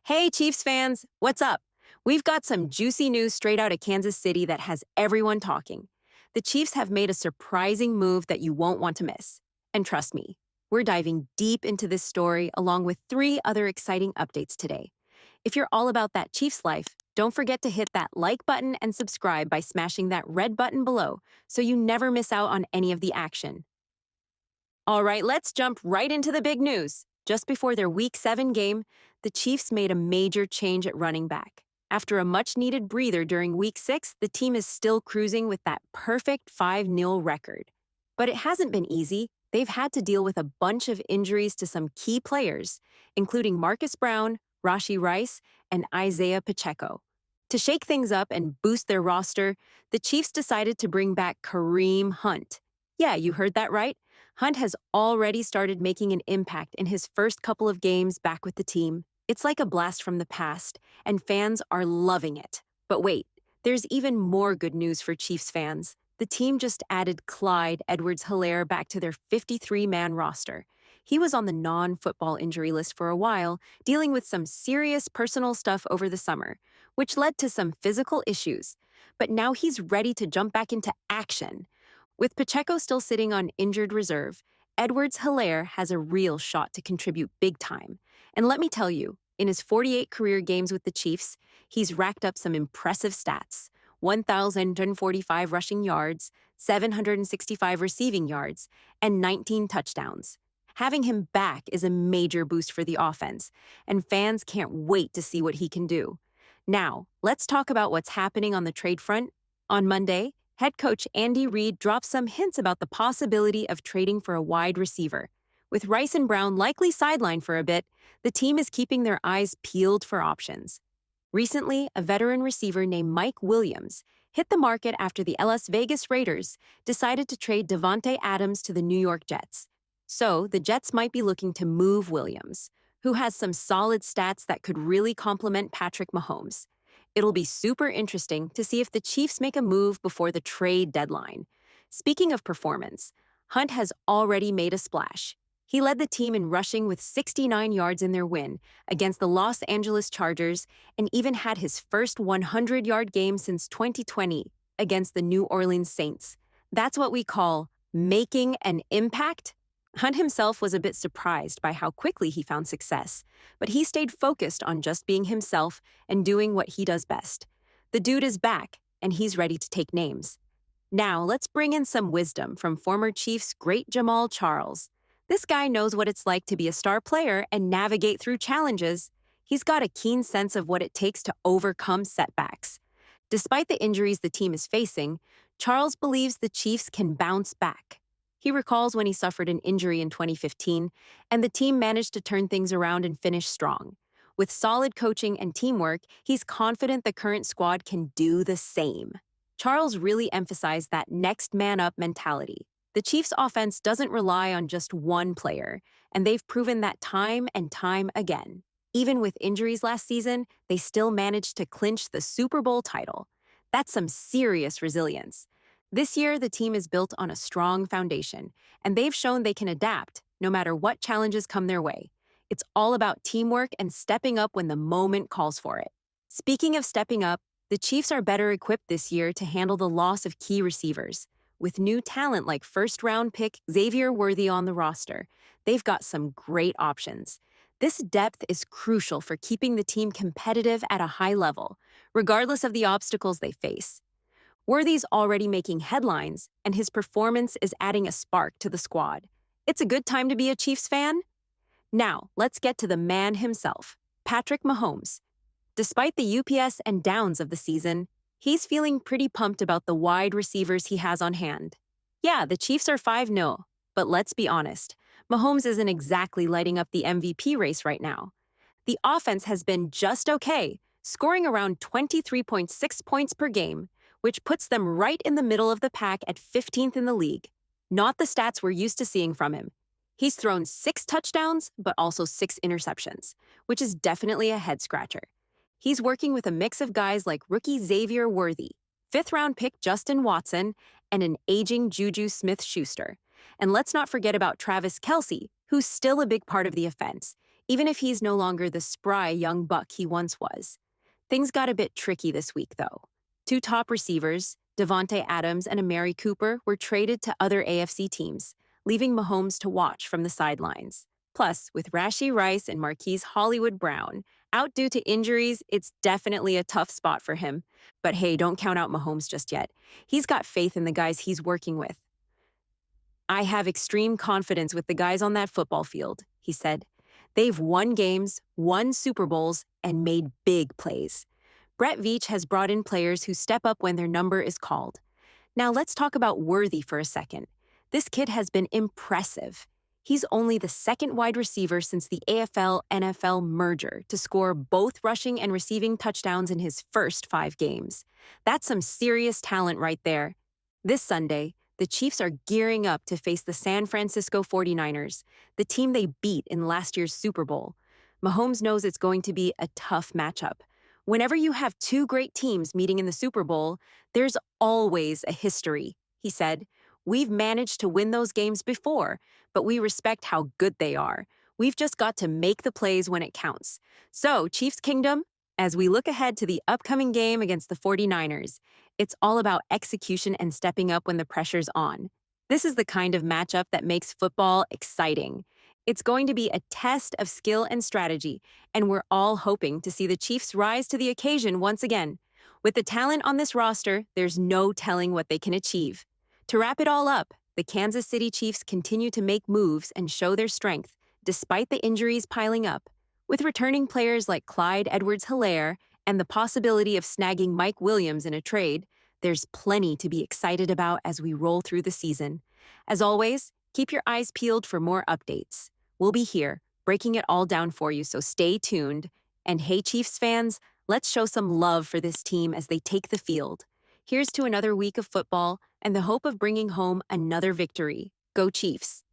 Hey, Chiefs fans, what's up? We've got some juicy news straight out of Kansas City that has everyone talking. The Chiefs have made a surprising move that you won't want to miss. And trust me, we're diving deep into this story along with three other exciting updates today. If you're all about that Chiefs life, don't forget to hit that like button and subscribe by smashing that red button below so you never miss out on any of the action. All right, let's jump right into the big news. Just before their Week 7 game, the Chiefs made a major change at running back. After a much-needed breather during Week 6, the team is still cruising with that perfect 5-0 record. But it hasn't been easy. They've had to deal with a bunch of injuries to some key players, including Marcus Brown, Rashee Rice, and Isiah Pacheco. To shake things up and boost their roster, the Chiefs decided to bring back Kareem Hunt. Yeah, you heard that right. Hunt has already started making an impact in his first couple of games back with the team. It's like a blast from the past, and fans are loving it. But wait, there's even more good news for Chiefs fans. The team just added Clyde Edwards-Helaire back to their 53-man roster. He was on the non-football injury list for a while, dealing with some serious personal stuff over the summer, which led to some physical issues. But now he's ready to jump back into action. With Pacheco still sitting on injured reserve, Edwards-Helaire has a real shot to contribute big time. And let me tell you, in his 48 career games with the Chiefs, he's racked up some impressive stats: 1,145 rushing yards, 765 receiving yards, and 19 touchdowns. Having him back is a major boost for the offense, and fans can't wait to see what he can do. Now, let's talk about what's happening on the trade front. On Monday, head coach Andy Reid dropped some hints about the possibility of trading for a wide receiver. With Rice and Brown likely sidelined for a bit, the team is keeping their eyes peeled for options. Recently, a veteran receiver named Mike Williams hit the market after the Las Vegas Raiders decided to trade Davante Adams to the New York Jets. So, the Jets might be looking to move Williams, who has some solid stats that could really complement Patrick Mahomes. It'll be super interesting to see if the Chiefs make a move before the trade deadline. Speaking of performance, Hunt has already made a splash. He led the team in rushing with 69 yards in their win against the Los Angeles Chargers and even had his first 100-yard game since 2020 against the New Orleans Saints. That's what we call making an impact. Hunt himself was a bit surprised by how quickly he found success, but he stayed focused on just being himself and doing what he does best. The dude is back, and he's ready to take names. Now, let's bring in some wisdom from former Chiefs great Jamal Charles. This guy knows what it's like to be a star player and navigate through challenges. He's got a keen sense of what it takes to overcome setbacks. Despite the injuries the team is facing, Charles believes the Chiefs can bounce back. He recalls when he suffered an injury in 2015, and the team managed to turn things around and finish strong. With solid coaching and teamwork, he's confident the current squad can do the same. Charles really emphasized that next man up mentality. The Chiefs' offense doesn't rely on just one player, and they've proven that time and time again. Even with injuries last season, they still managed to clinch the Super Bowl title. That's some serious resilience. This year, the team is built on a strong foundation, and they've shown they can adapt no matter what challenges come their way. It's all about teamwork and stepping up when the moment calls for it. Speaking of stepping up, the Chiefs are better equipped this year to handle the loss of key receivers. With new talent like first-round pick Xavier Worthy on the roster, they've got some great options. This depth is crucial for keeping the team competitive at a high level, regardless of the obstacles they face. Worthy's already making headlines, and his performance is adding a spark to the squad. It's a good time to be a Chiefs fan. Now, let's get to the man himself, Patrick Mahomes. Despite the UPS and downs of the season, he's feeling pretty pumped about the wide receivers he has on hand. Yeah, the Chiefs are 5-0, but let's be honest, Mahomes isn't exactly lighting up the MVP race right now. The offense has been just okay, scoring around 23.6 points per game, which puts them right in the middle of the pack at 15th in the league. Not the stats we're used to seeing from him. He's thrown 6 touchdowns, but also 6 interceptions, which is definitely a head-scratcher. He's working with a mix of guys like rookie Xavier Worthy, 5th-round pick Justin Watson, and an aging Juju Smith-Schuster. And let's not forget about Travis Kelce, who's still a big part of the offense, even if he's no longer the spry young buck he once was. Things got a bit tricky this week, though. Two top receivers, Davante Adams and Amari Cooper, were traded to other AFC teams, leaving Mahomes to watch from the sidelines. Plus, with Rashee Rice and Marquise Hollywood Brown out due to injuries, it's definitely a tough spot for him. But hey, don't count out Mahomes just yet. He's got faith in the guys he's working with. "I have extreme confidence with the guys on that football field," he said. "They've won games, won Super Bowls, and made big plays." Brett Veach has brought in players who step up when their number is called. Now let's talk about Worthy for a second. This kid has been impressive. He's only the second wide receiver since the AFL-NFL merger to score both rushing and receiving touchdowns in his first 5 games. That's some serious talent right there. This Sunday, the Chiefs are gearing up to face the San Francisco 49ers, the team they beat in last year's Super Bowl. Mahomes knows it's going to be a tough matchup. Whenever you have two great teams meeting in the Super Bowl, there's always a history, he said. "We've managed to win those games before, but we respect how good they are. We've just got to make the plays when it counts." So, Chiefs Kingdom, as we look ahead to the upcoming game against the 49ers, it's all about execution and stepping up when the pressure's on. This is the kind of matchup that makes football exciting. It's going to be a test of skill and strategy, and we're all hoping to see the Chiefs rise to the occasion once again. With the talent on this roster, there's no telling what they can achieve. To wrap it all up, the Kansas City Chiefs continue to make moves and show their strength, despite the injuries piling up. With returning players like Clyde Edwards-Helaire and the possibility of snagging Mike Williams in a trade, there's plenty to be excited about as we roll through the season. As always, keep your eyes peeled for more updates. We'll be here, breaking it all down for you, so stay tuned. And hey, Chiefs fans, let's show some love for this team as they take the field. Here's to another week of football and the hope of bringing home another victory. Go Chiefs!